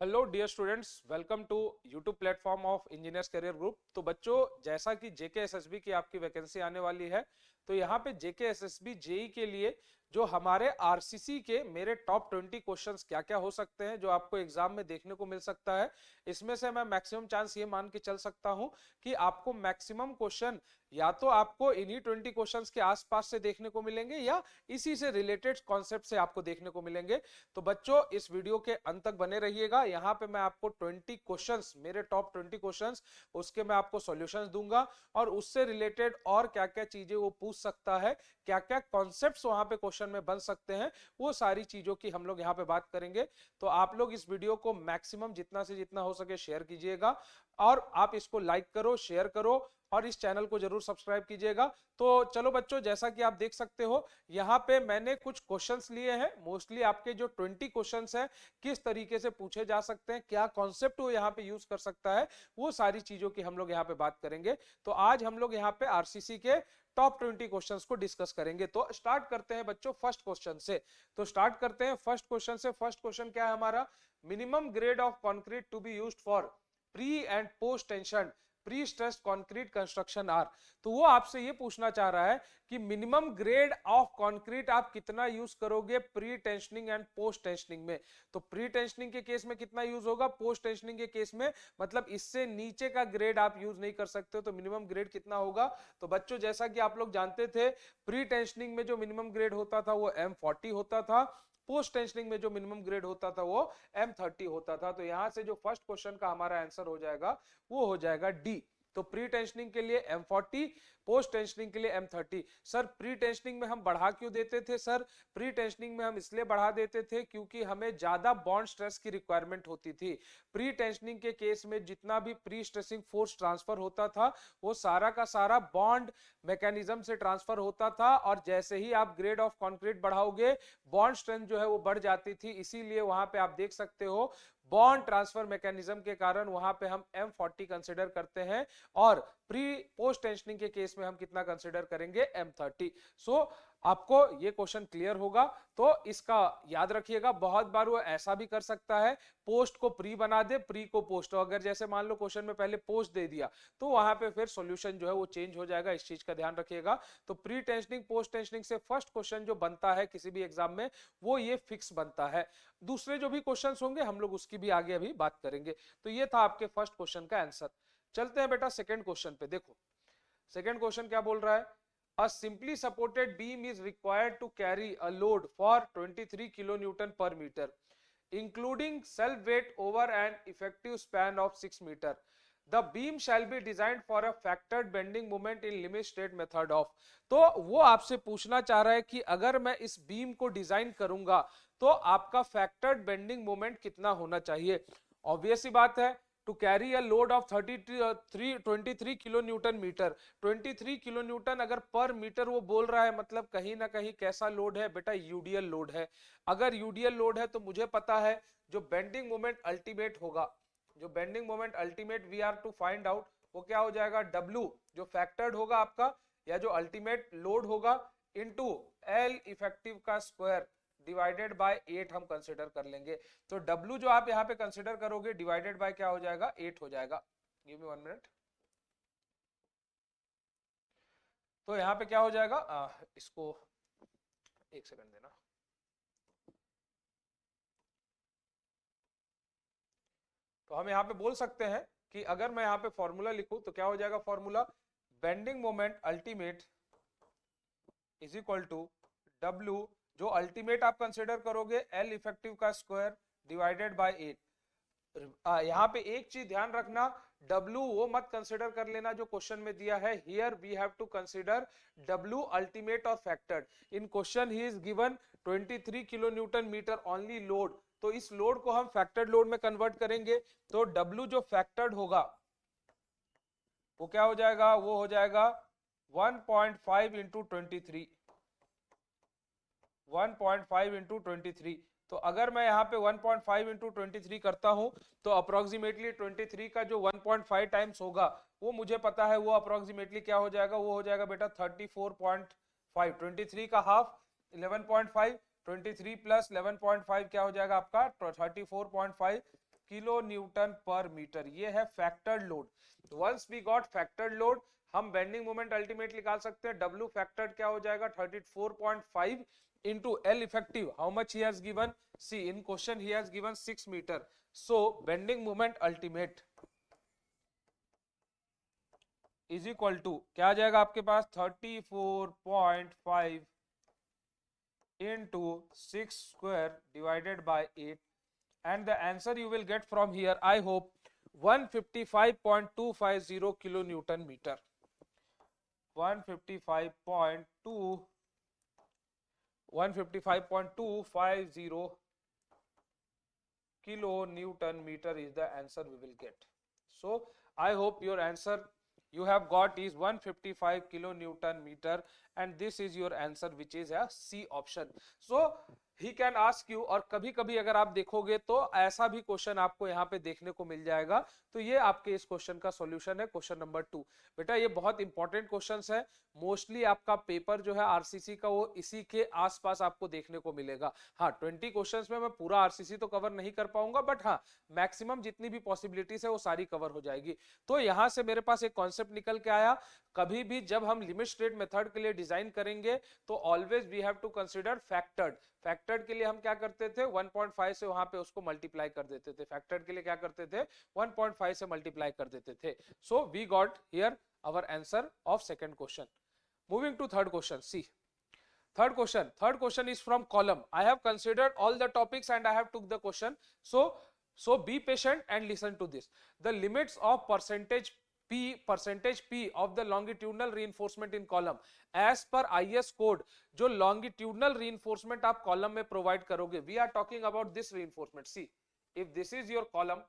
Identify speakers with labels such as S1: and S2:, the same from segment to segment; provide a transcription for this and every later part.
S1: Hello dear students, welcome to YouTube platform of engineers career group. तो बच्चों, जैसा कि जेके एसएसबी की आपकी वैकेंसी आने वाली है, तो यहाँ पे जेके एसएसबी जेई के लिए जो हमारे आरसीसी के मेरे टॉप 20 क्वेश्चंस क्या क्या हो सकते हैं जो आपको एग्जाम में देखने को मिल सकता है, इसमें से मैं मैक्सिमम चांस ये मान के चल सकता हूँ कि आपको मैक्सिमम क्वेश्चन या तो आपको इन्हीं 20 क्वेश्चंस के आसपास से देखने को मिलेंगे या इसी से रिलेटेड कॉन्सेप्ट से आपको देखने को मिलेंगे। तो बच्चों, इस वीडियो के अंत तक बने रहिएगा। यहाँ पे मैं आपको 20 क्वेश्चंस, मेरे टॉप 20 क्वेश्चंस, उसके मैं आपको सॉल्यूशंस दूंगा और उससे रिलेटेड और क्या क्या चीजें वो पूछ सकता है, क्या क्या कॉन्सेप्ट्स वहां पे क्वेश्चन में बन सकते हैं, वो सारी चीजों की हम लोग यहाँ पे बात करेंगे। तो आप लोग इस वीडियो को मैक्सिमम जितना से जितना हो सके शेयर कीजिएगा और आप इसको लाइक करो, शेयर करो और इस चैनल को जरूर सब्सक्राइब कीजिएगा। तो चलो बच्चों, जैसा कि आप देख सकते हो यहाँ पे मैंने कुछ क्वेश्चंस लिए हैं। मोस्टली आपके जो 20 क्वेश्चंस हैं किस तरीके से पूछे जा सकते हैं, क्या कॉन्सेप्ट वो यहाँ पे यूज कर सकता है, वो सारी चीजों की हम लोग यहाँ पे बात करेंगे। तो आज हम लोग यहाँ पे आरसीसी के टॉप 20 क्वेश्चंस को डिस्कस करेंगे। तो स्टार्ट करते हैं बच्चों फर्स्ट क्वेश्चन से। तो स्टार्ट करते हैं फर्स्ट क्वेश्चन से। फर्स्ट क्वेश्चन क्या है हमारा? Minimum grade of concrete to be used for pre and post tension prestressed concrete construction are. तो वो आपसे ये पूछना चाह रहा है कि मिनिमम ग्रेड ऑफ कंक्रीट आप कितना यूज करोगे pre tensioning and post tensioning में। तो प्री टेंशनिंग के केस में कितना यूज होगा, पोस्ट टेंशनिंग के केस में मतलब इससे नीचे का ग्रेड आप यूज नहीं कर सकते, तो मिनिमम ग्रेड कितना होगा। तो बच्चों, जैसा कि आप लोग जानते थे, प्री टेंशनिंग में जो मिनिमम ग्रेड होता था वो M40 होता था, पोस्ट टेंशनिंग में जो मिनिमम ग्रेड होता था वो M30 होता था। तो यहां से जो फर्स्ट क्वेश्चन का हमारा आंसर हो जाएगा वो हो जाएगा डी। तो प्री टेंशनिंग के लिए M40, पोस्ट टेंशनिंग के लिए M30। सर प्री टेंशनिंग में हम बढ़ा क्यों देते थे? सर प्री टेंशनिंग में हम इसलिए बढ़ा देते थे क्योंकि हमें ज्यादा बॉन्ड स्ट्रेस की रिक्वायरमेंट होती थी। प्री टेंशनिंग के केस में जितना भी प्री स्ट्रेसिंग फोर्स ट्रांसफर होता था वो सारा का सारा बॉन्ड मैकेनिज्म से ट्रांसफर होता था, और जैसे ही आप ग्रेड ऑफ कंक्रीट बढ़ाओगे बॉन्ड स्ट्रेंथ जो है वो बढ़ जाती थी। इसीलिए वहां पे आप देख सकते हो बॉन्ड ट्रांसफर मैकेनिज्म के कारण वहां पे हम M40 कंसीडर करते हैं और प्री पोस्ट टेंशनिंग के केस में हम कितना कंसीडर करेंगे? M30। सो आपको ये क्वेश्चन क्लियर होगा। तो इसका याद रखिएगा, बहुत बार वो ऐसा भी कर सकता है पोस्ट को प्री बना दे, प्री को पोस्ट। तो अगर जैसे मान लो क्वेश्चन में पहले पोस्ट दे दिया तो वहां पे फिर सॉल्यूशन जो है वो चेंज हो जाएगा। इस चीज का ध्यान रखिएगा। तो प्री टेंशनिंग पोस्ट टेंशनिंग से फर्स्ट क्वेश्चन जो बनता है किसी भी एग्जाम में वो ये फिक्स बनता है। दूसरे जो भी क्वेश्चंस होंगे हम लोग उसकी भी आगे अभी बात करेंगे। तो ये था आपके फर्स्ट क्वेश्चन का आंसर। चलते हैं बेटा सेकंड क्वेश्चन पे। देखो सेकंड क्वेश्चन क्या बोल रहा है? A simply supported beam is required to carry a load for 23 kilonewton per meter, including self weight over an effective span of 6 meter. The beam shall be designed for a factored bending moment in limit state method of। तो वो आपसे पूछना चाह रहा है कि अगर मैं इस बीम को डिजाइन करूंगा तो आपका फैक्टर्ड बेंडिंग मोमेंट कितना होना चाहिए। ऑब्वियस सी बात है, to carry a load of 23 kilo Newton metre. 23 kilo Newton अगर पर मीटर वो बोल रहा है, मतलब कहीं ना कहीं कैसा लोड है बेटा? यूडीएल लोड है। अगर यूडीएल लोड है तो मुझे पता है जो बेंडिंग मोमेंट अल्टीमेट होगा, जो bending moment ultimate we are to find out, वो क्या हो जाएगा? W जो फैक्टर्ड होगा आपका या जो अल्टीमेट लोड होगा इनटू L इफेक्टिव का स्क्वायर डिवाइडेड बाय 8 हम कंसीडर कर लेंगे। तो W जो आप यहाँ पे कंसीडर करोगे डिवाइडेड बाय क्या हो जाएगा? 8 हो जाएगा। Give me 1 minute. तो यहाँ पे क्या हो जाएगा? इसको एक सेकंड देना। तो हम यहाँ पे बोल सकते हैं कि अगर मैं यहाँ पे फॉर्मूला लिखूं तो क्या हो जाएगा formula? Bending moment ultimate is equal to W जो अल्टीमेट आप कंसीडर करोगे L इफेक्टिव का स्क्वायर डिवाइडेड बाय 8। यहाँ पे एक चीज ध्यान रखना, W वो मत कंसीडर कर लेना जो क्वेश्चन में दिया है। Here we have to consider W ultimate और factored. In question he is given 23 kilo Newton meter only load, तो इस लोड को हम फैक्टर्ड लोड में कन्वर्ट करेंगे। तो W जो फैक्टर्ड होगा वो क्या हो जाएगा? वो हो जाएगा 1.5 इंटू 23, 1.5 इंटू 23। तो अगर मैं यहाँ पे 1.5 इंटू 23 करता हूं तो अप्रोक्सीमेटली 23 का जो 1.5 टाइम्स होगा वो मुझे पता है, वो अप्रोक्सीमेटली क्या हो जाएगा? वो हो जाएगा बेटा 34.5। 23 का हाफ 11.5, 23 प्लस 11.5 क्या हो जाएगा आपका? 34.5। किलो न्यूटन पर मीटर, ये है factored load. Once we got factored load, हम बेंडिंग मोमेंट अल्टीमेट निकाल सकते हैं। W फैक्टर्ड क्या हो जाएगा 34.5 into L effective, how much he has given, see in question he has given 6 meter, so bending moment ultimate is equal to क्या आ जाएगा आपके पास 34.5 into 6 square divided by 8, and the answer you will get from here, I hope, 155.250 kilonewton meter, 155.250 kilonewton meter is the answer we will get. So I hope your answer you have got is 155 kilonewton meter, and this is your answer, which is a C option. So he can ask you, और कभी कभी अगर आप देखोगे तो ऐसा भी question आपको यहाँ पे देखने को मिल जाएगा। तो ये आपके इस क्वेश्चन का सॉल्यूशन है, क्वेश्चन नंबर 2। बेटा ये बहुत इंपॉर्टेंट क्वेश्चंस है, मोस्टली आपका पेपर जो है आरसीसी का वो इसी के आसपास आपको देखने को मिलेगा। हाँ 20 क्वेश्चंस में मैं पूरा आरसीसी तो कवर नहीं कर पाऊंगा, बट हाँ मैक्सिमम जितनी भी पॉसिबिलिटीज है वो सारी कवर हो जाएगी। तो यहाँ से मेरे पास एक कॉन्सेप्ट निकल के आया, कभी भी जब हम लिमिट स्टेट मेथड के लिए डिजाइन करेंगे तो always we have to consider factored. Factored के लिए हम क्या करते थे 1.5 से वहां पे उसको मल्टीप्लाई कर देते थे, फैक्टर्ड के लिए क्या करते थे 1.5 से मल्टीप्लाई कर देते थे। So we got here our answer of second question. Moving to third question, see third question is from column. I have considered all the topics and I have took the question, so be patient and listen to this. The limits of percentage P of the longitudinal reinforcement in column as per IS code, जो longitudinal reinforcement आप column में provide करोगे, we are talking about this reinforcement. See, if this is your column,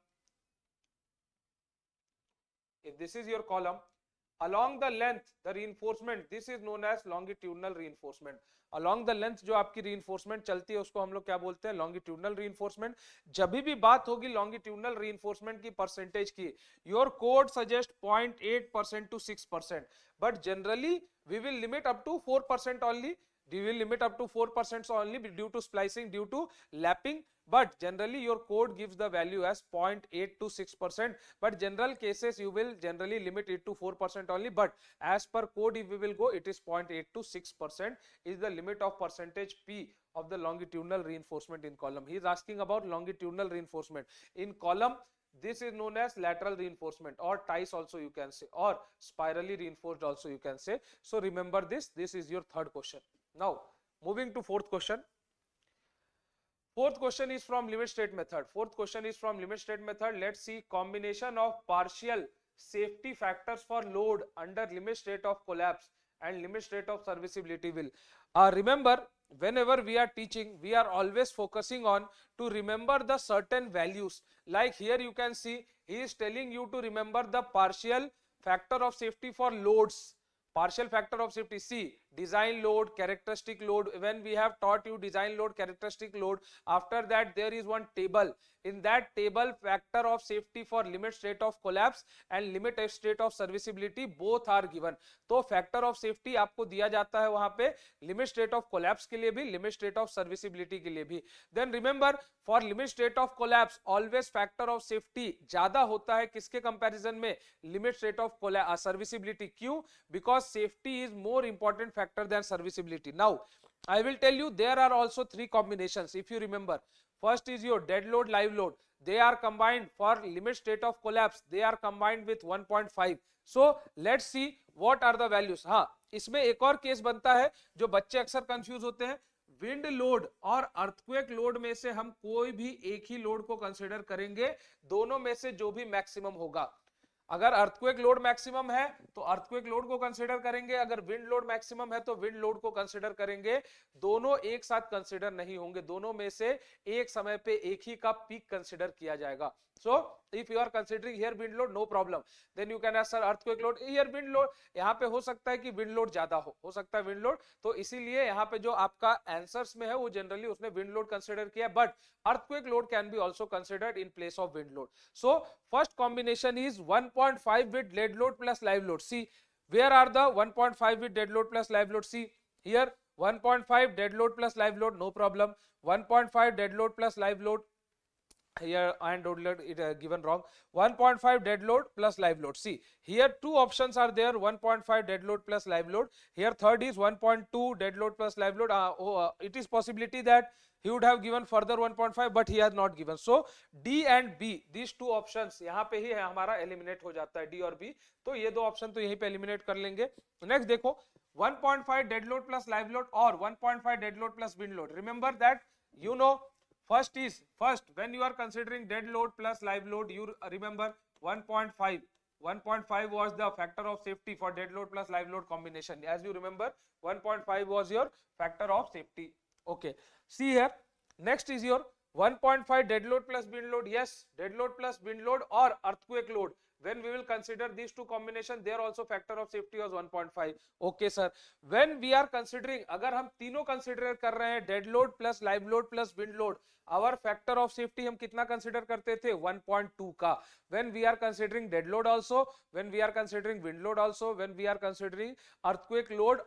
S1: along the length the reinforcement, this is known as longitudinal reinforcement. along the length जो आपकी reinforcement चलती है उसको हम लोग क्या बोलते हैं, longitudinal reinforcement. जब भी बात होगी longitudinal reinforcement की परसेंटेज की, your code suggest 0.8% to 6%, but generally we will limit up to 4% only. We will limit up to 4% only due to splicing, due to lapping, but generally your code gives the value as 0.8 to 6%, but general cases you will generally limit it to 4% only, but as per code if we will go, it is 0.8 to 6% is the limit of percentage P of the longitudinal reinforcement in column. He is asking about longitudinal reinforcement in column. This is known as lateral reinforcement, or ties also you can say, or spirally reinforced also you can say. So remember this is your third question. Now moving to fourth question. Fourth question is from limit state method. Let's see combination of partial safety factors for load under limit state of collapse and limit state of serviceability will. Remember, whenever we are teaching, we are always focusing on to remember the certain values. Like here you can see he is telling you to remember the partial factor of safety for loads. Partial factor of safety, see design load, characteristic load. When we have taught you design load, characteristic load, after that there is one table. In that table, factor of safety for limit state of collapse and limit state of serviceability both are given. तो factor of safety आपको दिया जाता है वहां पे limit state of collapse के लिए भी, limit state of serviceability के लिए भी. Then remember, for limit state of collapse always factor of safety ज्यादा होता है किसके comparison में, limit state of serviceability. क्यों? Because safety is more important factor than serviceability. Now I will tell you there are also three combinations if you remember. First is your dead load, live load. They are combined for limit state of collapse. They are combined with 1.5. So let's see what are the values. हाँ, इसमें एक और case बनता है जो बच्चे अक्सर confuse होते हैं. विंड लोड और अर्थक्वेक लोड में से हम कोई भी एक ही लोड को कंसिडर करेंगे, दोनों में से जो भी मैक्सिमम होगा. अगर अर्थक्वेक लोड मैक्सिमम है तो अर्थक्वेक लोड को कंसीडर करेंगे, अगर विंड लोड मैक्सिमम है तो विंड लोड को कंसीडर करेंगे. दोनों एक साथ कंसीडर नहीं होंगे, दोनों में से एक समय पे एक ही का पीक कंसीडर किया जाएगा. So if you are considering here wind load, no problem. Then you can ask sir earthquake load. Here wind load, यहाँ पे हो सकता है कि wind load ज्यादा हो सकता है wind load. तो इसीलिए यहाँ पे जो आपका answers में है वो generally उसने wind load consider किया, but earthquake load can be also considered in place of wind load. So first combination is 1.5 with dead load plus live load. See where are the 1.5 with dead load plus live load? See here 1.5 dead load plus live load, no problem. 1.5 dead load plus live load. here and dead load given wrong. 1.5 dead load plus live load. See, here two options are there, 1.5 dead load plus live load. Here third is 1.2 dead load plus live load. It is possibility that he would have given further 1.5 but he has not given. So D and B, these two options यहाँ पे ही है हमारा eliminate हो जाता है, D और B. तो ये दो ऑप्शन तो यहीं पे eliminate कर लेंगे. नेक्स्ट देखो 1.5 dead load plus live load और 1.5 dead load plus wind load. Remember that, you know, first when you are considering dead load plus live load, you remember 1.5. 1.5 was the factor of safety for dead load plus live load combination. As you remember, 1.5 was your factor of safety. Okay. See here. Next is your 1.5 dead load plus wind load. Yes, dead load plus wind load or earthquake load. When we will consider these two combination, there also factor of safety was 1.5. Okay sir. When we are considering, अगर हम तीनों consider कर रहे हैं dead load plus live load plus wind load, our factor of safety हम कितना consider करते थे 1.2 का. When we are considering dead load also, when we are considering wind load also, when we are considering earthquake load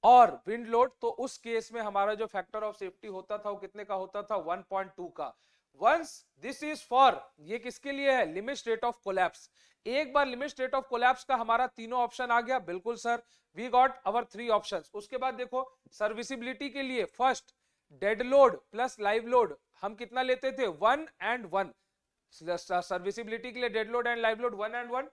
S1: और wind load, तो उस case में हमारा जो फैक्टर ऑफ सेफ्टी होता था वो कितने का होता था 1.2 का. वंस दिस इज फॉर, ये किसके लिए है, लिमिट स्टेट ऑफ कोलैप्स. एक बार लिमिट स्टेट ऑफ कोलैप्स का हमारा तीनों ऑप्शन आ गया, बिल्कुल sir, we got our 3 options. उसके बाद देखो सर्विसिबिलिटी के लिए first dead load plus live load हम कितना लेते थे 1 and 1. सर्विसिबिलिटी के लिए dead load and live load 1 and 1.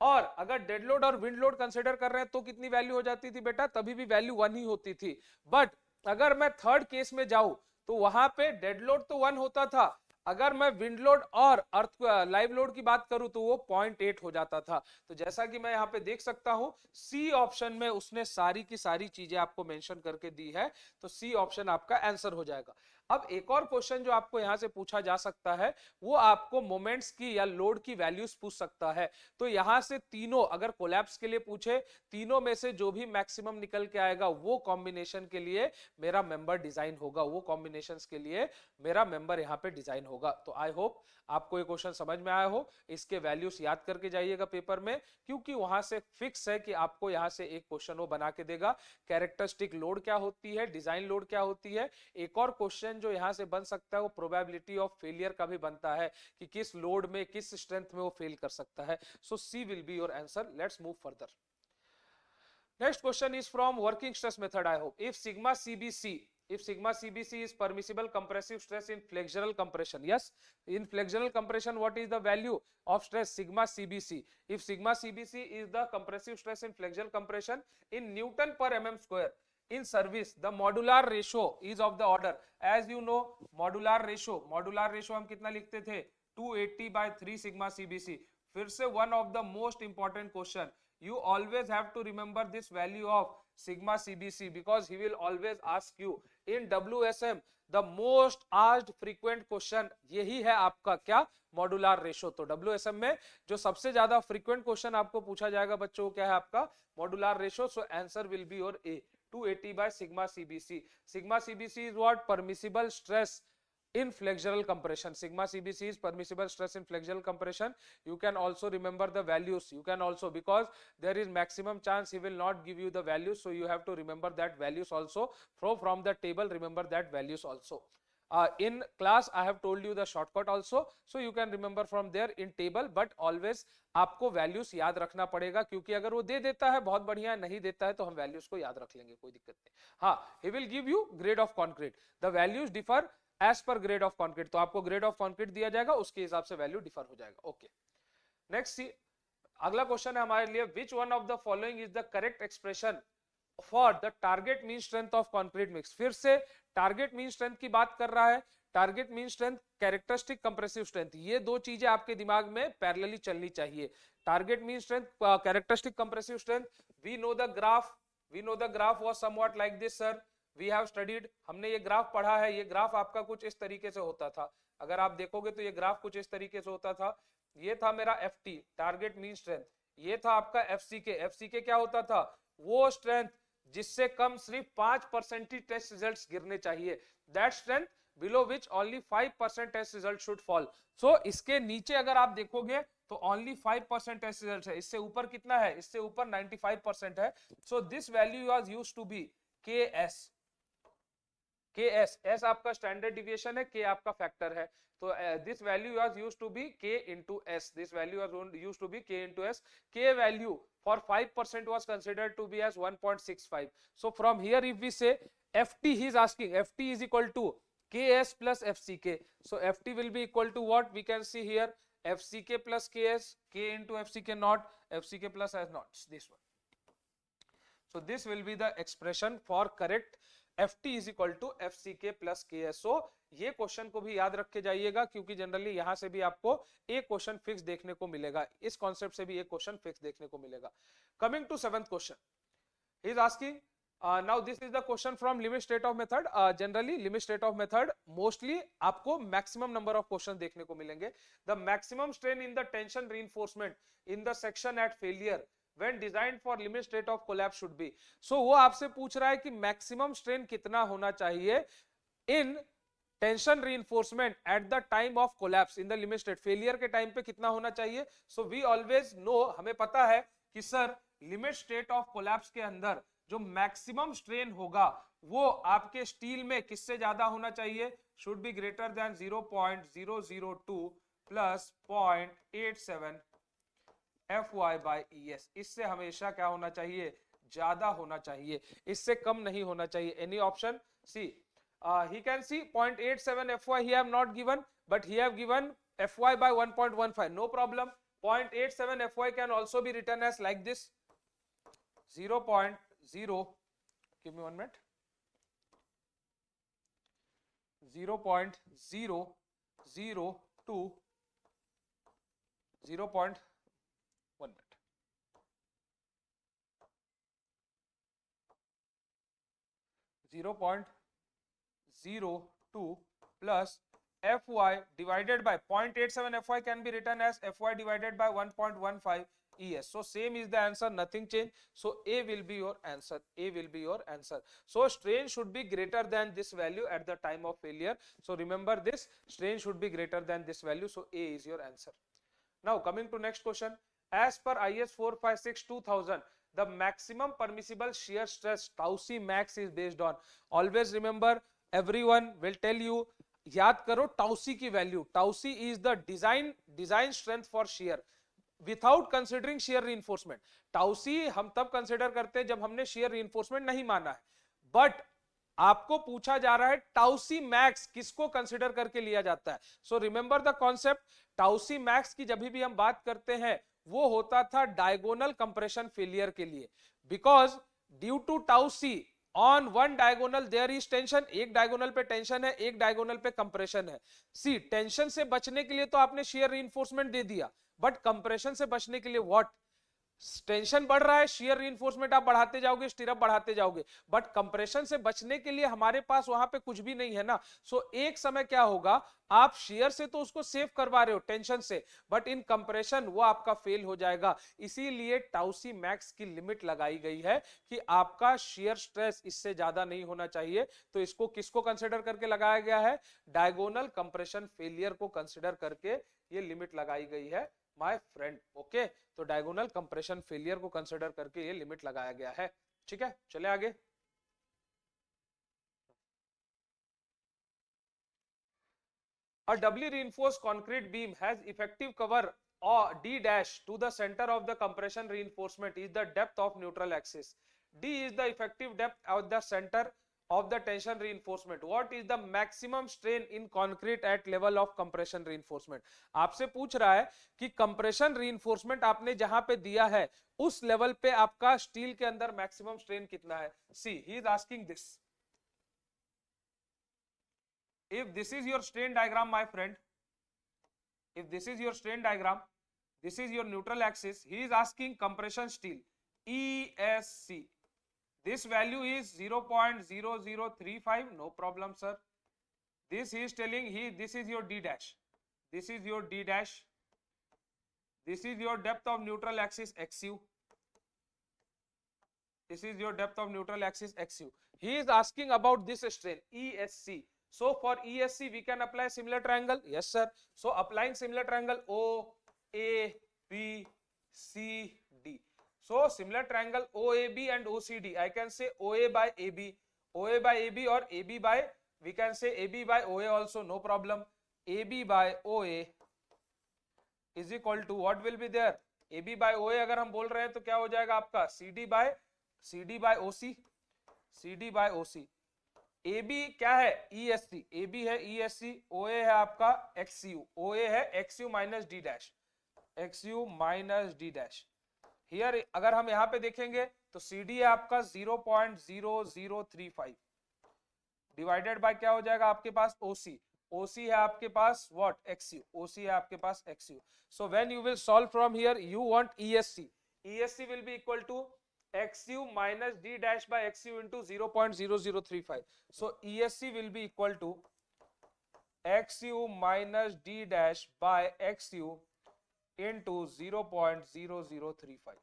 S1: और अगर डेड लोड और विंड लोड कंसीडर कर रहे हैं तो कितनी वैल्यू हो जाती थी बेटा, तभी भी वैल्यू 1 ही होती थी. बट अगर मैं थर्ड केस में जाऊं तो वहां पे डेड लोड तो 1 होता था, अगर मैं विंड लोड और अर्थ लाइव लोड की बात करूं तो वो 0.8 हो जाता था. तो जैसा कि मैं यहाँ पे देख सकता हूं सी ऑप्शन में उसने सारी की सारी चीजें आपको मेंशन करके दी है, तो सी ऑप्शन आपका आंसर हो जाएगा. अब एक और क्वेश्चन जो आपको यहां से पूछा जा सकता है वो आपको मोमेंट्स की या लोड की वैल्यूज पूछ सकता है. तो यहां से तीनों अगर कोलैप्स के लिए पूछे, तीनों में से जो भी मैक्सिमम निकल के आएगा वो कॉम्बिनेशन के लिए मेरा मेंबर डिजाइन होगा, वो कॉम्बिनेशंस के लिए मेरा मेंबर यहाँ पे डिजाइन होगा. तो आई होप आपको ये क्वेश्चन समझ में आया हो. इसके वैल्यूज याद करके जाइएगा पेपर में, क्योंकि वहां से फिक्स है कि आपको यहाँ से एक क्वेश्चन वो बना के देगा. कैरेक्टरिस्टिक लोड क्या होती है, डिजाइन लोड क्या होती है. एक और क्वेश्चन जो यहाँ से बन सकता है वो प्रोबेबिलिटी ऑफ फेलियर का भी बनता है कि किस लोड में किस स्ट्रेंथ में वो फेल कर सकता है. So C will be your answer. Let's move further. Next question is from working stress method. I hope if sigma CBC is permissible compressive stress in flexural compression. Yes, in flexural compression what is the value of stress sigma CBC? If sigma CBC is the compressive stress in flexural compression in Newton per mm square, in service the modular ratio is of the order, as you know modular ratio हम कितना लिखते थे 280/3 sigma CBC. फिर से one of the most important question, you always have to remember this value of sigma CBC because he will always ask you in WSM. the most asked frequent question यही है आपका क्या, modular ratio. तो WSM में जो सबसे ज्यादा frequent question आपको पूछा जाएगा बच्चों क्या है आपका modular ratio. So answer will be your A 280/sigma CBC. sigma CBC is what, permissible stress in flexural compression. Sigma CBC is permissible stress in flexural compression. You can also remember the values. You can also, because there is maximum chance he will not give you the values, so you have to remember that values also. From the table remember that values also. In class I have told you the shortcut also, so you can remember from there in table, but always आपको values याद रखना पड़ेगा, क्योंकि अगर वो दे देता है बहुत बढ़िया, नहीं देता है तो हम वैल्यूज को याद रख लेंगे, कोई दिक्कत नहीं. हाँ, he will give you grade of concrete. The values differ as per grade of concrete. तो आपको grade of concrete दिया जाएगा, उसके हिसाब से वैल्यू डिफर हो जाएगा. ओके, नेक्स्ट सी अगला क्वेश्चन है हमारे लिए, which one of the following is the correct expression for the target mean strength of concrete mix. फिर से टारगेट मीन स्ट्रेंथ की बात कर रहा है. Target mean strength, characteristic compressive strength, ये दो चीजें आपके दिमाग में पैरेलली चलनी चाहिए. Target mean strength, characteristic compressive strength. We know the graph was somewhat like this sir. We have studied, हमने ये ग्राफ पढ़ा है. ये ग्राफ आपका कुछ इस तरीके से होता था. अगर आप देखोगे तो ये ग्राफ कुछ इस तरीके से होता था. ये था मेरा FT, टारगेट मीन स्ट्रेंथ. ये था आपका FCK क्या होता था, वो स्ट्रेंथ जिससे कम सिर्फ 5% ही टेस्ट रिजल्ट्स गिरने चाहिए. That strength below which only 5% test result should fall. So इसके नीचे अगर आप देखोगे तो ओनली 5% टेस्ट रिजल्ट है. इससे ऊपर कितना है, इससे ऊपर 95% है. So this value was used to be KS. K S आपका स्टैंडर्ड डिविएशन है, के आपका फैक्टर है, तो this value was used to be K into S, this value was used to be K into S. K value for 5% was considered to be as 1.65. So from here if we say ft, he is asking ft is equal to ks plus fck. So ft will be equal to what we can see here, fck plus ks, k into fck not, fck plus as not, this one. So this will be the expression for correct ft is equal to fck plus ks. So ये question को भी याद रख के जाइएगा, क्योंकि generally यहां से भी आपको एक क्वेश्चन फिक्स देखने को मिलेगा, इस कॉन्सेप्ट से भी एक क्वेश्चन फिक्स देखने को मिलेगा. Coming to 7th question, he is asking now this is the question from limit state of method. Generally limit state of method mostly आपको मैक्सिमम नंबर ऑफ क्वेश्चन देखने को मिलेंगे. The maximum strain in the tension reinforcement in the section at failure when designed for limit state of collapse should be. So वो आपसे पूछ रहा है कि मैक्सिमम स्ट्रेन कितना होना चाहिए in tension reinforcement eight the time of collapse in the limit state, failure के टाइम पे कितना होना चाहिए. सो वी ऑलवेज नो, हमें पता है कि sir limit state of collapse के अंदर जो मैक्सिमम स्ट्रेन होगा वो आपके स्टील में किससे ज्यादा होना चाहिए, should be greater than 0.002 plus 0.87 Fy by ES. इससे हमेशा क्या होना चाहिए, ज्यादा होना चाहिए, इससे कम नहीं होना चाहिए. Any option C. He can see 0.87 Fy he have not given, but he have given Fy by 1.15. No problem. 0.87 Fy can also be written as like this, 0.0, give me 1 minute, 0.002, 0.1 minute, 0.02 plus Fy divided by 0.87 Fy can be written as Fy divided by 1.15 ES. So same is the answer, nothing change. So A will be your answer. A will be your answer. So strain should be greater than this value at the time of failure. So remember this, strain should be greater than this value. So A is your answer. Now coming to next question. As per IS 456-2000, the maximum permissible shear stress tau c max is based on. Always remember, everyone will tell you, याद करो tau c की value. tau c is the design strength for shear without considering shear reinforcement. tau c हम तब consider करते हैं जब हमने shear reinforcement नहीं माना है, बट आपको पूछा जा रहा है tau c max किसको कंसिडर करके लिया जाता है. So remember the concept, tau c max की जब भी हम बात करते हैं वो होता था डायगोनल कंप्रेशन फेलियर के लिए, because due to tau c on one diagonal there is tension. एक डायगोनल पे टेंशन है, एक डायगोनल पे कंप्रेशन है. सी टेंशन से बचने के लिए तो आपने शेयर रीइंफोर्समेंट दे दिया, बट कंप्रेशन से बचने के लिए व्हाट, टेंशन बढ़ रहा है, शेयर रीइंफोर्समेंट आप बढ़ाते जाओगे, स्टिरअप बढ़ाते जाओगे, बट कंप्रेशन से बचने के लिए हमारे पास वहां पे कुछ भी नहीं है ना. सो एक समय क्या होगा, आप शेयर से तो उसको सेव करवा रहे हो टेंशन से, बट इन कंप्रेशन वो आपका फेल हो जाएगा. इसीलिए tau c मैक्स की लिमिट लगाई गई है कि आपका शेयर स्ट्रेस इससे ज्यादा नहीं होना चाहिए. तो इसको किसको कंसिडर करके लगाया गया है, डायगोनल कंप्रेशन फेलियर को कंसिडर करके ये लिमिट लगाई गई है माय फ्रेंड. ओके, तो डायगोनल कंप्रेशन फेलियर को कंसिडर करके ये लिमिट लगाया गया है. ठीक है, चले आगे. A doubly reinforced concrete beam has effective cover or D dash to the center of the compression reinforcement is the depth of neutral axis. D is the effective depth of the center of the tension reinforcement. What is the maximum strain in concrete at level of compression reinforcement? आपसे पूछ रहा है कि compression reinforcement आपने जहां पे दिया है उस लेवल पे आपका स्टील के अंदर मैक्सिमम स्ट्रेन कितना है. See, he is asking this. If this is your strain diagram, my friend, if this is your strain diagram, this is your neutral axis, he is asking compression steel ESC. This value is 0.0035. No problem, sir. This he is telling, this is your D dash. This is your D dash. This is your depth of neutral axis XU. This is your depth of neutral axis XU. He is asking about this strain ESC. So for ESC we can apply similar triangle. Yes, sir. So applying similar triangle O, A, B, C, D. So similar triangle OAB and OCD. I can say OA by AB, OA by AB or AB by we can say AB by OA also, no problem. AB by OA is equal to what will be there? AB by OA अगर हम बोल रहे हैं तो क्या हो जाएगा आपका CD by OC, CD by OC. AB क्या है? ESC, AB है ESC, OA है आपका XU, OA है XU minus D dash, XU minus D dash. Here अगर हम यहाँ पे देखेंगे तो CD है आपका 0.0035 डिवाइडेड बाय क्या हो जाएगा आपके पास OC, OC है आपके पास what? XU, OC है आपके पास XU. So when you will solve from here, you want ESC. ESC will be equal to XU minus D dash by XU into 0.0035. So ESC will be equal to XU minus D dash by XU into 0.0035.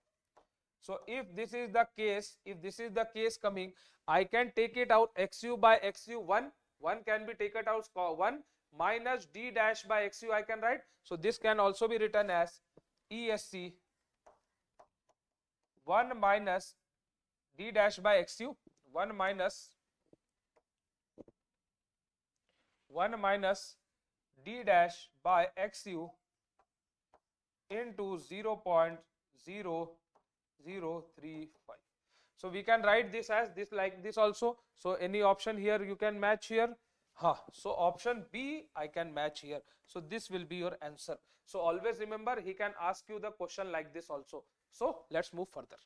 S1: So if this is the case coming, I can take it out. XU by XU 1 can be taken out, 1 minus D dash by XU I can write. So this can also be written as ESC 1 minus D dash by XU, 1 minus D dash by XU into 0.0035. So we can write this as this, like this also. So any option here you can match here. So option B I can match here. So this will be your answer. So always remember, he can ask you the question like this also. So let's move further.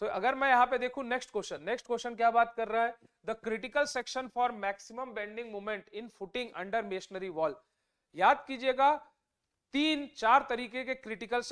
S1: So अगर मैं यहाँ पे देखूं next question क्या बात कर रहा है? The critical section for maximum bending moment in footing under masonry wall. याद कीजिएगा, तीन तरीके के क्रिटिकल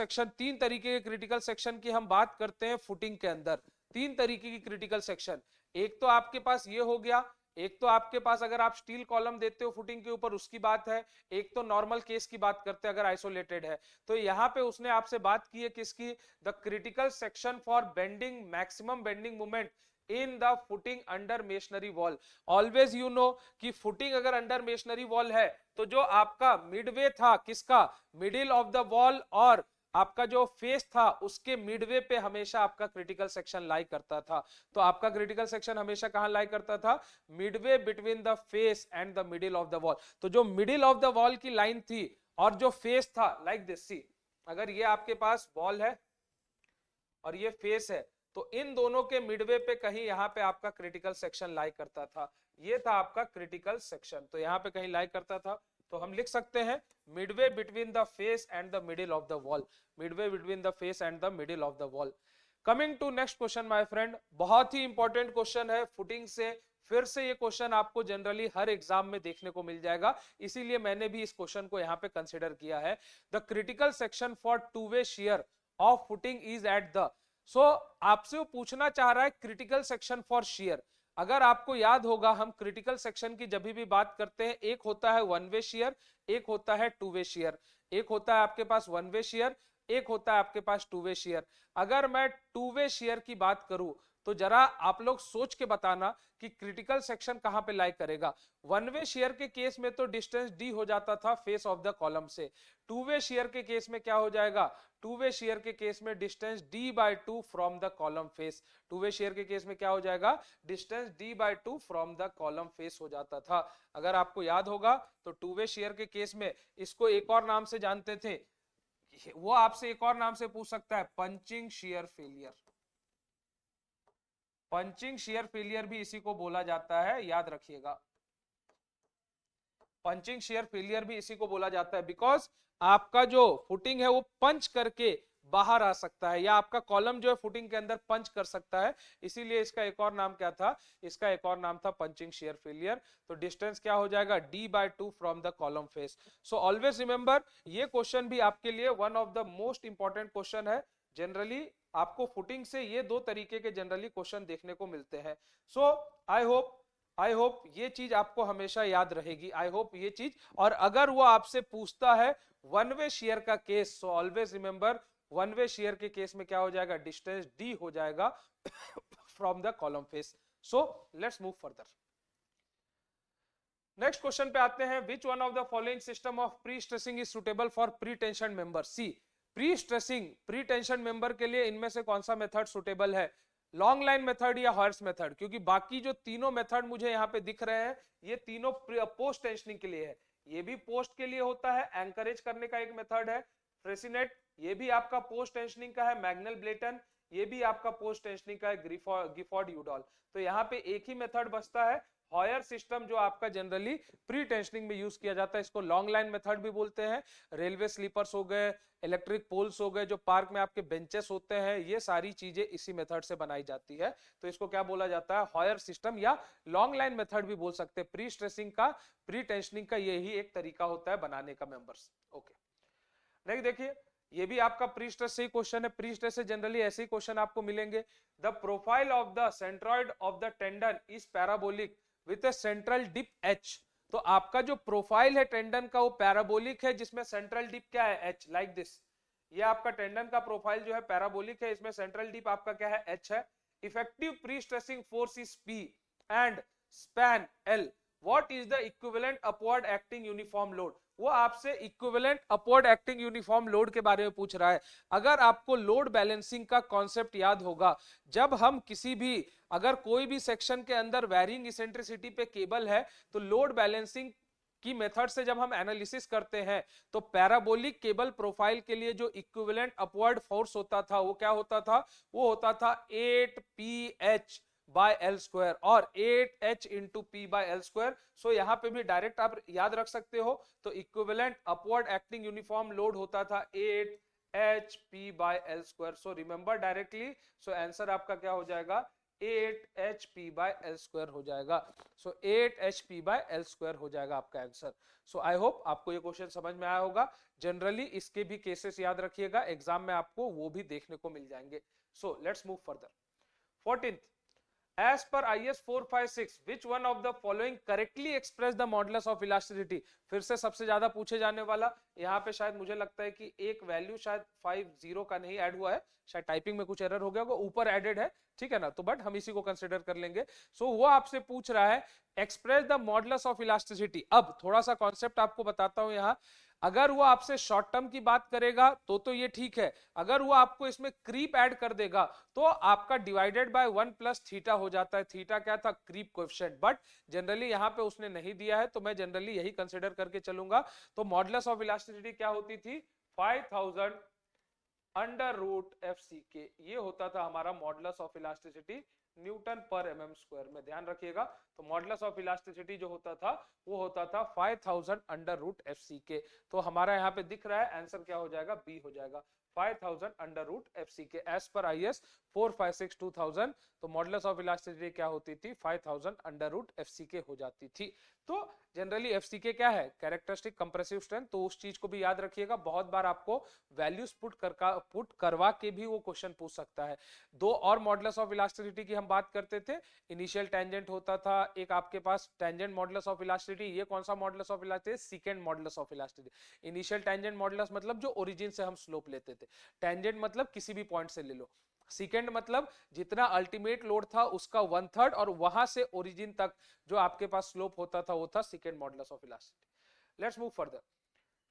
S1: सेक्शन की हम बात करते हैं फुटिंग के अंदर. 3 तरीके की क्रिटिकल सेक्शन. एक तो आपके पास ये हो गया, एक तो आपके पास अगर आप स्टील कॉलम देते हो फुटिंग के ऊपर उसकी बात है, एक तो नॉर्मल केस की बात करते हैं अगर आइसोलेटेड है. तो यहाँ पे उसने आपसे बात की है किसकी? The critical section for bending maximum bending moment in the footing under masonry wall. Always you know कि फुटिंग अगर अंडर मेसनरी वॉल है तो जो आपका मिडवे था किसका? मिडिल ऑफ द वॉल और आपका जो फेस था उसके मिडवे पे हमेशा आपका क्रिटिकल सेक्शन लाई करता था. तो आपका क्रिटिकल सेक्शन हमेशा कहां लाई करता था? Midway between the face and the middle of the wall. तो जो मिडिल ऑफ द वॉल की लाइन थी और जो फेस था, लाइक दिस, सी अगर ये आपके पास वॉल है और ये फेस है तो इन दोनों के मिडवे पे कहीं यहाँ पे आपका क्रिटिकल सेक्शन लाई करता था. ये था आपका क्रिटिकल सेक्शन, तो यहाँ पे कहीं लाई करता था. तो हम लिख सकते हैं midway between the face and the middle of the wall, midway between the face and the middle of the wall. Coming to next question my friend, बहुत ही इंपॉर्टेंट क्वेश्चन है फुटिंग से. फिर से ये क्वेश्चन आपको जनरली हर exam में देखने को मिल जाएगा, इसीलिए मैंने भी इस क्वेश्चन को यहाँ पे कंसिडर किया है. The critical section for two way shear of footing is at the. So आपसे वो पूछना चाह रहा है क्रिटिकल सेक्शन फॉर शेयर. अगर आपको याद होगा, हम क्रिटिकल सेक्शन की जब भी बात करते हैं, एक होता है वन वे शेयर, एक होता है टू वे शेयर. एक होता है आपके पास वन वे शेयर, एक होता है आपके पास टू वे शेयर. अगर मैं टू वे शेयर की बात करूं तो जरा आप लोग सोच के बताना कि क्रिटिकल सेक्शन कहां पे लाई करेगा. वन वे शेयर के केस में तो डिस्टेंस डी हो जाता था फेस ऑफ द कॉलम से. टू वे शेयर के केस में क्या हो जाएगा? टू वे शेयर के केस में distance d by 2 from the column face. To way shear के केस में क्या हो जाएगा? Distance d by 2 from the column face हो जाता था. अगर आपको याद होगा तो टू वे शेयर के केस में इसको एक और नाम से जानते थे, वो आपसे एक और नाम से पूछ सकता है, punching share failure. Punching share failure भी इसी को बोला जाता है, याद रखिएगा. पंचिंग शेयर फेलियर भी इसी को बोला जाता है बिकॉज आपका जो फुटिंग है वो पंच करके बाहर आ सकता है, या आपका कॉलम जो है फुटिंग के अंदर पंच कर सकता है. इसीलिए इसका एक और नाम क्या था? इसका एक और नाम था पंचिंग शेयर फेलियर. तो डिस्टेंस क्या हो जाएगा? d by 2 from the column face. So always remember, ये क्वेश्चन भी आपके लिए one of the most important question है. जनरली आपको फुटिंग से ये दो तरीके के जनरली क्वेश्चन देखने को मिलते हैं. सो आई होप ये चीज आपको हमेशा याद रहेगी. आई होप ये चीज. और अगर वो आपसे पूछता है वन वे शेयर का case, so always remember, one way shear के केस में क्या हो जाएगा? डिस्टेंस d हो जाएगा from the column face. So let's move further. Next question पे आते हैं. Which one of the following system of pre stressing is suitable for pre tension member? See, pre stressing, pre tension member के लिए इनमें से कौन सा method suitable है? लॉन्ग लाइन मेथड या हॉर्स मेथड, क्योंकि बाकी जो तीनों मेथड मुझे यहाँ पे दिख रहे हैं ये तीनों पोस्ट टेंशनिंग के लिए है। ये भी पोस्ट के लिए होता है, एंकरेज करने का एक मेथड है। फ्रेसिनेट ये भी आपका पोस्ट टेंशनिंग का है। मैग्नल ब्लेटन ये भी आपका पोस्ट टेंशनिंग का है। गिफॉर्ड यूडॉल। तो यहाँ पे एक ही मेथड बचता है हॉयर सिस्टम, जो आपका जनरली प्री टेंशनिंग में यूज किया जाता है। इसको लॉन्ग लाइन मेथड भी बोलते हैं। रेलवे स्लीपर्स हो गए, इलेक्ट्रिक पोल्स हो गए, जो पार्क में आपके बेंचेस होते हैं, ये सारी चीजें इसी मेथड से बनाई जाती है। तो इसको क्या बोला जाता है, हॉयर सिस्टम या लॉन्ग लाइन मेथड भी बोल सकते हैं। प्री स्ट्रेसिंग का, प्री टेंशनिंग का यही एक तरीका होता है बनाने का मेंबर्स। ओके, नेक्स्ट देखिए, ये भी आपका प्री स्ट्रेस से ही क्वेश्चन है। प्री स्ट्रेस से जनरली ऐसे ही क्वेश्चन आपको मिलेंगे। The profile of the centroid of the tendon is parabolic with a central dip H. तो आपका जो प्रोफाइल है टेंडन का वो पैराबोलिक है, जिसमें सेंट्रल डिप क्या है, एच, लाइक दिस। ये आपका टेंडन का प्रोफाइल जो है पैराबोलिक है, इसमें सेंट्रल डिप आपका क्या है, एच है। Effective pre stressing force is P and span L. What is the equivalent upward acting uniform load. वो आपसे equivalent upward acting uniform load के बारे में पूछ रहा है। अगर आपको लोड बैलेंसिंग का कॉन्सेप्ट याद होगा, जब हम किसी भी, अगर कोई भी सेक्शन के अंदर वैरिंग इसेंट्रिसिटी पे केबल है, तो लोड बैलेंसिंग की मेथड से जब हम एनालिसिस करते हैं, तो पैराबोलिक केबल प्रोफाइल के लिए जो इक्विवेलेंट अपवर्ड फोर्स होता था वो क्या होता था, वो होता था 8ph बाय एल स्क्वायर और 8h into P by L square. So यहाँ पे भी डायरेक्ट आप याद रख सकते हो। तो equivalent upward acting uniform load होता था 8h bye L square. So remember directly. So answer आपका क्या हो जाएगा, 8h बाय एल स्क्वायर हो जाएगा। सो 8h बाय एल स्क्वायर हो जाएगा आपका आंसर। सो आई होप आपको ये क्वेश्चन समझ में आया होगा। जनरली इसके भी केसेस याद रखिएगा, एग्जाम में आपको वो भी देखने को मिल जाएंगे। सो let's move further. 14th, as per IS 456 which one of the following correctly express the modulus of elasticity। फिर से सबसे ज्यादा पूछे जाने वाला, यहाँ पे शायद मुझे लगता है कि एक वैल्यू शायद 50 का नहीं ऐड हुआ है, शायद टाइपिंग में कुछ एरर हो गया होगा, ऊपर एडेड है, ठीक है ना, तो बट हम इसी को कंसिडर कर लेंगे। सो वो आपसे पूछ रहा है express the modulus of elasticity. अब थोड़ा सा कॉन्सेप्ट आपको बताता हूं यहाँ। अगर वो आपसे शॉर्ट टर्म की बात करेगा तो ये ठीक है। अगर वो आपको इसमें क्रीप ऐड कर देगा तो आपका डिवाइडेड बाय 1 प्लस थीटा हो जाता है। थीटा क्या था, क्रीप कोएफिशिएंट, बट जनरली यहाँ पे उसने नहीं दिया है, तो मैं जनरली यही कंसिडर करके चलूंगा। तो मॉडुलस ऑफ इलास्टिसिटी क्या होती थी, 5000 अंडर रूट एफ सी के। ये होता था हमारा मॉडुलस ऑफ इलास्टिसिटी न्यूटन पर mm स्क्वायर में, ध्यान रखिएगा। तो मॉडुलस ऑफ इलास्टिसिटी जो होता था वो होता था 5000 अंडर रूट एफ सी के। तो हमारा यहाँ पे दिख रहा है आंसर क्या हो जाएगा, बी हो जाएगा, 5000 अंडर रूट एफ सी के एज पर IS 456/2000। तो मॉडुलस ऑफ इलास्टिसिटी क्या होती थी, 5000 अंडर रूट एफ सी के हो जाती थी। तो जनरली एफसीके क्या है, कैरेक्टरिस्टिक कंप्रेसिव स्ट्रेंथ। तो उस चीज को भी याद रखिएगा, बहुत बार आपको वैल्यूज पुट करवा के भी वो क्वेश्चन पूछ सकता है। दो और मॉडुलस ऑफ इलास्टिसिटी की हम बात करते थे, इनिशियल टेंजेंट होता था, एक आपके पास टेंजेंट मॉडुलस ऑफ इलास्टिसिटी। ये कौन सा modulus of elasticity, second modulus of elasticity. Initial tangent modulus मतलब जो ओरिजिन से हम स्लोप लेते थे, टेंजेंट मतलब किसी भी पॉइंट से ले लो, सेकेंड मतलब जितना अल्टीमेट लोड था उसका 1/3 और वहां से ओरिजिन तक जो आपके पास स्लोप होता था वो था second modulus of elasticity. Let's move further.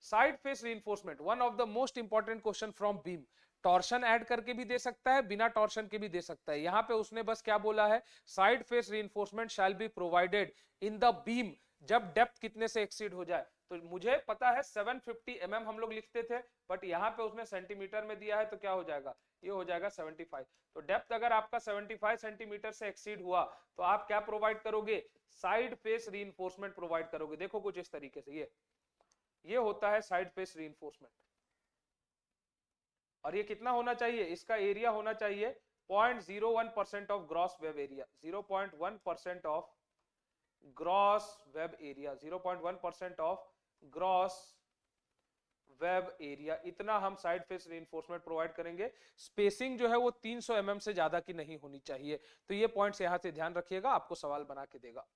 S1: Side face reinforcement, one of the most important question from beam. Torsion add करके भी दे सकता है, बिना टॉर्शन के भी दे सकता है। यहां पे उसने बस क्या बोला है, side face reinforcement shall be provided in the beam जब डेप्थ कितने से एक्सीड हो जाए। तो मुझे पता है 750 mm हम लोग लिखते थे, बट यहाँ पे उसने सेंटीमीटर में दिया है, तो क्या हो जाएगा, ये हो जाएगा 75। तो डेप्थ अगर आपका 75 सेंटीमीटर से एक्सीड हुआ तो आप क्या प्रोवाइड करोगे, साइड फेस रीइंफोर्समेंट प्रोवाइड करोगे। देखो कुछ इस तरीके से, ये होता है साइड फेस रीइंफोर्समेंट। और ये कितना होना चाहिए, इसका एरिया होना चाहिए 0.01% of gross web area, 0.1% of gross web area, 0.1% of gross web area. इतना हम साइड फेस रीइंफोर्समेंट प्रोवाइड करेंगे। स्पेसिंग जो है वो 300 mm से ज्यादा की नहीं होनी चाहिए। तो ये पॉइंट्स यहां से ध्यान रखिएगा, आपको सवाल बना के देगा।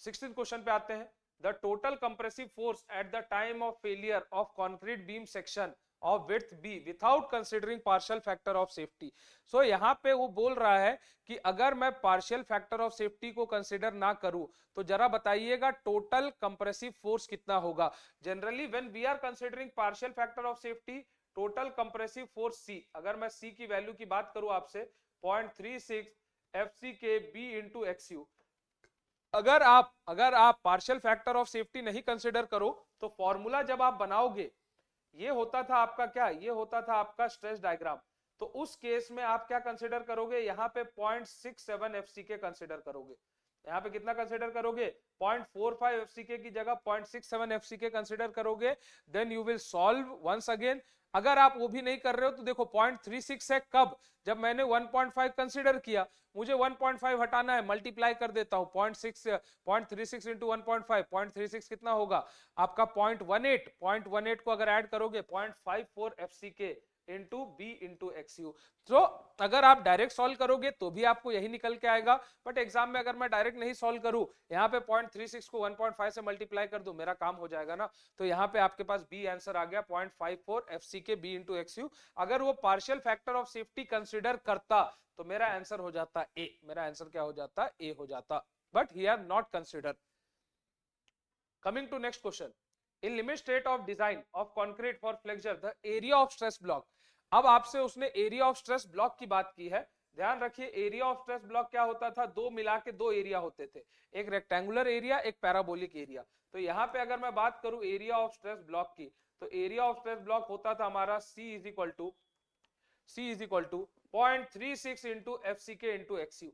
S1: 16th क्वेश्चन पे आते हैं। The total compressive force at the time of failure of concrete beam section of width B without considering partial factor of safety. So यहाँ पे वो बोल रहा है कि अगर मैं पार्शियल फैक्टर ऑफ सेफ्टी को कंसीडर ना करूं तो जरा बताइएगा टोटल कंप्रेसिव फोर्स कितना होगा। Generally when we are considering partial factor of safety, total compressive force C, अगर मैं C की वैल्यू की बात करूं आपसे 0.36 FCK B into XU। अगर आप पार्शियल फैक्टर ऑफ सेफ्टी नहीं कंसिडर करो तो फॉर्मूला जब आप बनाओगे ये होता था आपका क्या, ये होता था आपका स्ट्रेस डायग्राम। तो उस केस में आप क्या कंसिडर करोगे, यहाँ पे 0.67 FCK कंसिडर करोगे। यहाँ पे कितना कंसिडर करोगे, 0.45 FCK की जगह 0.67 FCK कंसिडर करोगे। Then you will solve once again. अगर आप वो भी नहीं कर रहे हो तो देखो 0.36 है कब, जब मैंने 1.5 कंसिडर किया, मुझे 1.5 हटाना है, मल्टीप्लाई कर देता हूं 0.36 इंटू 1.5, 0.36 कितना होगा आपका 0.18 को अगर ऐड करोगे 0.54 FCK into B into XU। तो अगर आप डायरेक्ट सॉल्व करोगे तो भी आपको यही निकल के आएगा, बट एग्जाम में अगर मैं डायरेक्ट नहीं सॉल्व करूं, यहाँ पे 0.36 को 1.5 से मल्टीप्लाई कर दूं, मेरा काम हो जाएगा ना। तो यहाँ पे आपके पास बी आंसर आ गया 0.54 FCK बी इंटू XU। अगर वो partial factor of safety consider करता तो मेरा आंसर हो जाता ए, मेरा आंसर क्या हो जाता, ए हो जाता, but he are not consider. Coming to next question, in limit state of design of concrete for flexure the area of stress block। अब आपसे उसने एरिया ऑफ स्ट्रेस ब्लॉक की बात की है। ध्यान रखिए एरिया ऑफ स्ट्रेस ब्लॉक क्या होता था, दो मिला के दो एरिया होते थे, एक रेक्टेंगुलर एरिया एक पैराबोलिक एरिया। तो यहाँ पे अगर मैं बात करूं एरिया ऑफ स्ट्रेस ब्लॉक की, तो एरिया ऑफ स्ट्रेस ब्लॉक होता था हमारा C is equal to 0.36 into FCK into XU,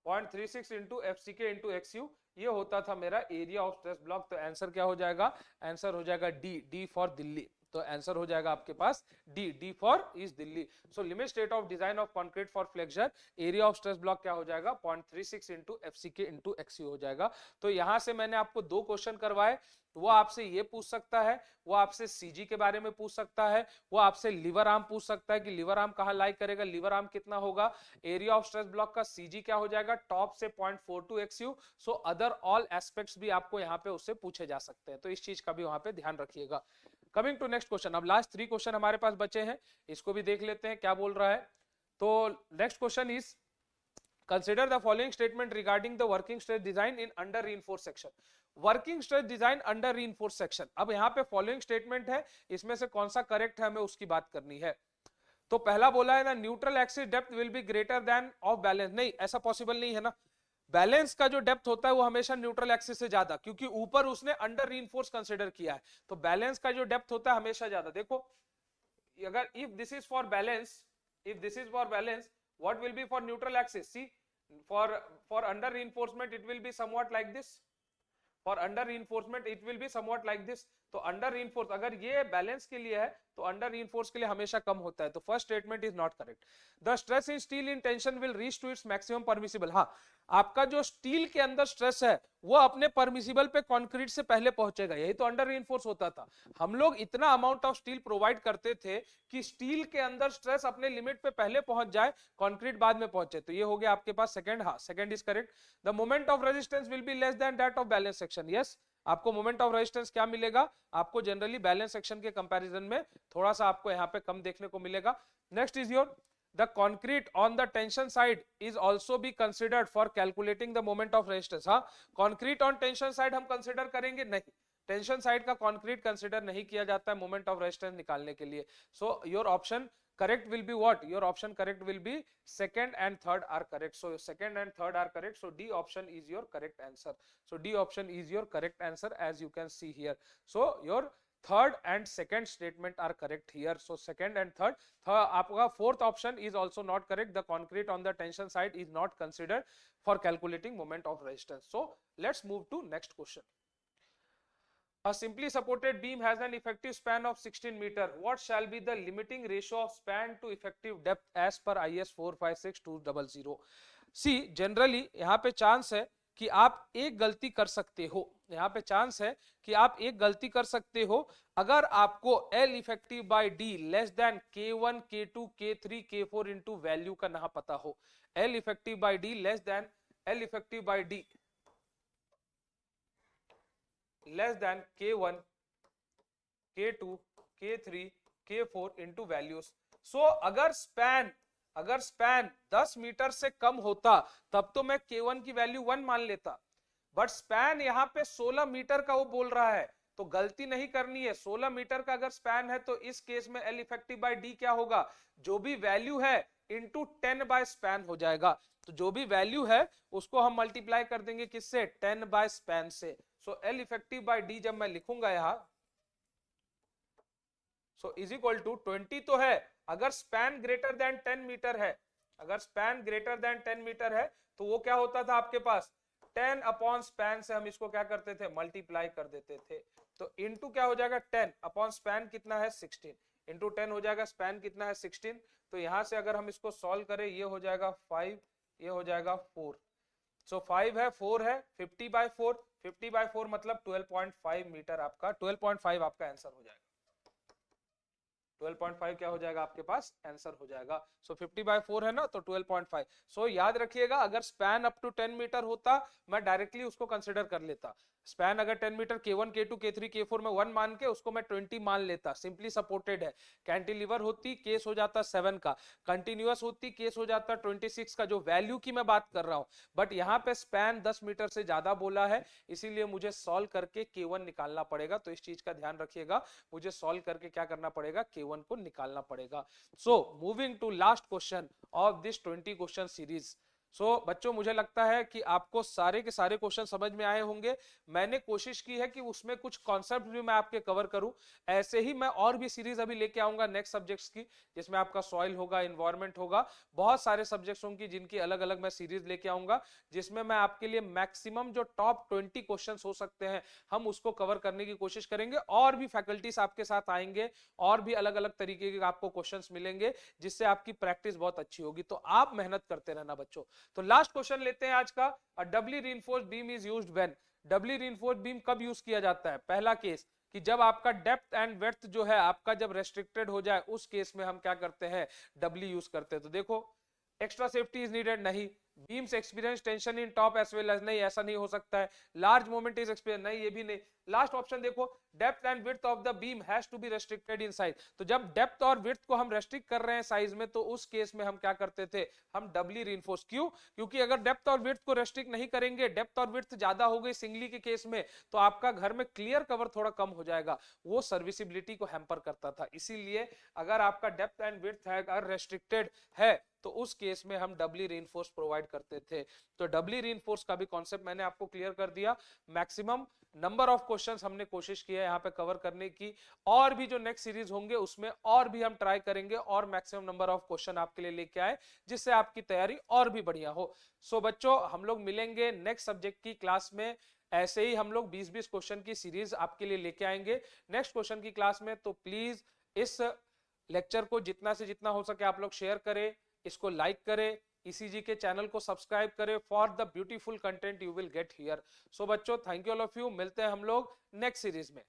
S1: 0.36 into FCK into XU, ये होता था मेरा एरिया ऑफ स्ट्रेस ब्लॉक। तो आंसर क्या हो जाएगा, आंसर हो जाएगा डी फॉर दिल्ली। तो आंसर हो जाएगा आपके पास D for is Delhi. So limit state of design of concrete for flexure, area of stress block क्या हो जाएगा 0.36 इंटू FCK इंटू XU हो जाएगा। तो यहां से मैंने आपको दो क्वेश्चन करवाए, वो आपसे ये पूछ सकता है, वो आपसे CG के बारे में पूछ सकता है, वो आपसे लिवर आर्म पूछ सकता है कि लिवर आर्म कहां लाई करेगा, लिवर आर्म कितना होगा। एरिया ऑफ स्ट्रेस ब्लॉक का CG क्या हो जाएगा, टॉप से 0.42 XU। So other all aspects भी आपको यहाँ पे उससे पूछे जा सकते हैं, तो इस चीज का भी वहां पे ध्यान रखिएगा। कमिंग टू नेक्स्ट क्वेश्चन, अब लास्ट 3 क्वेश्चन हमारे पास बचे हैं, इसको भी देख लेते हैं क्या बोल रहा है। तो next question is consider the following statement regarding the working stress design in under reinforced section. Working stress design under reinforced section, अब यहाँ पे फॉलोइंग स्टेटमेंट है, इसमें से कौन सा करेक्ट है हमें उसकी बात करनी है। तो पहला बोला है ना neutral axis depth will be greater than of balance, नहीं ऐसा पॉसिबल नहीं है ना। बैलेंस का जो डेप्थ होता है वो हमेशा न्यूट्रल एक्सिस से ज्यादा, क्योंकि ऊपर उसने अंडर रीइंफोर्स कंसीडर किया है, तो बैलेंस का जो डेप्थ होता है हमेशा ज्यादा। देखो अगर if this is for balance, if this is for balance, what will be for neutral axis, see for under reinforcement it will be somewhat like this, for under reinforcement it will be somewhat like this. तो under reinforce अगर ये balance के लिए है तो under reinforce के लिए हमेशा कम होता है, तो first statement is not correct. The stress in steel in tension will reach to its maximum permissible, हाँ आपका जो स्टील के अंदर स्ट्रेस है वो अपने परमिसिबल पे कंक्रीट से पहले पहुंचेगा, यही तो अंडर रीइंफोर्स होता था। हम लोग इतना अमाउंट ऑफ स्टील प्रोवाइड करते थे कि स्टील के अंदर स्ट्रेस अपने लिमिट पे पहले पहुंच जाए, कंक्रीट बाद में पहुंचे। तो ये हो गया आपके पास सेकंड, हाँ second is correct. The moment of resistance will be less than that of balance section, yes आपको मोमेंट ऑफ रेजिस्टेंस क्या मिलेगा, आपको जनरली बैलेंस सेक्शन के कंपैरिजन में थोड़ा सा आपको यहाँ पे कम देखने को मिलेगा। Next is your the concrete on the tension side is also be considered for calculating the moment of resistance। हाँ concrete on tension side हम consider करेंगे नहीं, tension side का concrete consider नहीं किया जाता है moment of resistance निकालने के लिए। so your option correct will be what, your option correct will be second and third are correct, so second and third are correct, so D option is your correct answer, so D option is your correct answer as you can see here। so your third and second statement are correct here, so second and third आपका fourth option is also not correct, the concrete on the tension side is not considered for calculating moment of resistance। so let's move to next question। A simply supported beam has an effective span of 16 meter, what shall be the limiting ratio of span to effective depth as per IS 456200। see generally यहाँ पे chance है कि आप एक गलती कर सकते हो, यहाँ पे चांस है कि आप एक गलती कर सकते हो अगर आपको L effective by D less than K1 K2 K3 K4 into value का ना पता हो। L effective by D less than L effective by D less than K1 K2 K3 K4 into values. So अगर span 10 metre से कम होता तब तो मैं K1 की वैल्यू 1 मान लेता, बट स्पैन यहाँ पे 16 मीटर का वो बोल रहा है, तो गलती नहीं करनी है। 16 मीटर का अगर स्पैन है तो इस केस में L इफेक्टिव बाय D क्या होगा, जो भी वैल्यू है इंटू 10 बाय स्पैन हो जाएगा। तो जो भी वैल्यू है उसको हम मल्टीप्लाई कर देंगे किससे, 10 बाय स्पैन से। So L effective bye D जब मैं लिखूंगा यहां, सो इज इक्वल टू 20 तो है, अगर स्पैन ग्रेटर देन 10 मीटर है, अगर स्पैन ग्रेटर देन 10 मीटर है तो वो क्या होता था आपके पास, 10 अपॉन स्पैन से हम इसको क्या करते थे, मल्टीप्लाई कर देते थे। तो इंटू क्या हो जाएगा 10 अपॉन स्पैन कितना है 16, इंटू 10 हो जाएगा, स्पैन कितना है 16। तो यहां से अगर हम इसको सॉल्व करें, ये हो जाएगा 5, ये हो जाएगा 4। सो 5 है 4 है 50 बाय 4, 50 बाय 4 मतलब 12.5 मीटर, आपका 12.5 आपका आंसर हो जाएगा। 12.5 क्या हो जाएगा आपके पास आंसर हो जाएगा। सो 50 बाय 4 है ना, तो 12.5। सो याद रखिएगा, अगर स्पैन अप टू 10 मीटर होता मैं डायरेक्टली उसको कंसिडर कर लेता। स्पैन अगर 10 metre K1 K2 K3 K4 में 1 मान के उसको मैं 20 मान लेता, सिंपली सपोर्टेड है। कैंटिलीवर होती केस हो जाता 7 का, कंटिन्यूअस होती केस हो जाता 26 का, जो वैल्यू की मैं बात कर रहा हूं। बट यहाँ पे स्पैन 10 मीटर से ज्यादा बोला है, इसीलिए मुझे सॉल्व करके K1 निकालना पड़ेगा। तो इस चीज का ध्यान रखिएगा, मुझे सॉल्व करके क्या करना पड़ेगा, K1 को निकालना पड़ेगा। सो moving to last question of this 20 question series. बच्चों मुझे लगता है कि आपको सारे के सारे क्वेश्चन समझ में आए होंगे। मैंने कोशिश की है कि उसमें कुछ कॉन्सेप्ट भी मैं आपके कवर करूं। ऐसे ही मैं और भी सीरीज अभी लेके आऊंगा नेक्स्ट सब्जेक्ट्स की, जिसमें आपका सॉइल होगा, एनवायरमेंट होगा, बहुत सारे सब्जेक्ट्स होंगी जिनकी अलग अलग मैं सीरीज लेके आऊंगा, जिसमें मैं आपके लिए मैक्सिमम जो टॉप 20 क्वेश्चन हो सकते हैं हम उसको कवर करने की कोशिश करेंगे। और भी फैकल्टीज आपके साथ आएंगे, और भी अलग अलग तरीके के आपको क्वेश्चंस मिलेंगे, जिससे आपकी प्रैक्टिस बहुत अच्छी होगी। तो आप मेहनत करते रहना बच्चों। तो लास्ट क्वेश्चन लेते हैं आज का, doubly reinforced beam is used when. Doubly reinforced beam कब यूज किया जाता है? पहला केस कि जब आपका डेप्थ एंड वेड्थ जो है आपका जब रेस्ट्रिक्टेड हो जाए, उस केस में हम क्या करते हैं, डबली यूज करते हैं। तो देखो, एक्स्ट्रा सेफ्टी इज नीडेड, नहीं। Beams experience tension in top as well as, नहीं ऐसा नहीं हो सकता है। लार्ज मोमेंट इज एक्सपीरियंस, नहीं ये भी नहीं। लास्ट ऑप्शन देखो, depth and width of the beam has to be restricted in size. तो जब डेप्थ और विड्थ को हम रेस्ट्रिक्ट कर रहे हैं साइज में, तो उस केस में हम क्या करते थे, हम डबली रीइंफोर्स। क्यों? क्योंकि अगर डेप्थ और विड्थ को रेस्ट्रिक्ट नहीं करेंगे, डेप्थ और विड्थ ज्यादा हो गई सिंगली के केस में, तो आपका घर में क्लियर कवर थोड़ा कम हो जाएगा, वो सर्विसिबिलिटी को हैम्पर करता था। इसीलिए अगर आपका डेप्थ एंड विड्थ है अगर रेस्ट्रिक्टेड है, तो उस केस में हम डबली रीइंफोर्स प्रोवाइड करते थे। तो डबली रीइंफोर्स का भी कॉन्सेप्ट मैंने आपको क्लियर कर दिया। मैक्सिमम नंबर ऑफ क्वेश्चंस हमने कोशिश की है यहाँ पे कवर करने की, और भी जो नेक्स्ट सीरीज होंगे उसमें और भी हम ट्राई करेंगे और मैक्सिमम नंबर ऑफ क्वेश्चन आपके लिए लेके आए, जिससे आपकी तैयारी और भी बढ़िया हो। सो बच्चों, हम लोग मिलेंगे नेक्स्ट सब्जेक्ट की क्लास में। ऐसे ही हम लोग 20-20 क्वेश्चन की सीरीज आपके लिए लेके आएंगे नेक्स्ट क्वेश्चन की क्लास में। तो प्लीज इस लेक्चर को जितना से जितना हो सके आप लोग शेयर करें, इसको लाइक करें, ईसीजी के चैनल को सब्सक्राइब करें for the beautiful content you will get here. So बच्चों, thank you all of you. मिलते हैं हम लोग नेक्स्ट सीरीज में।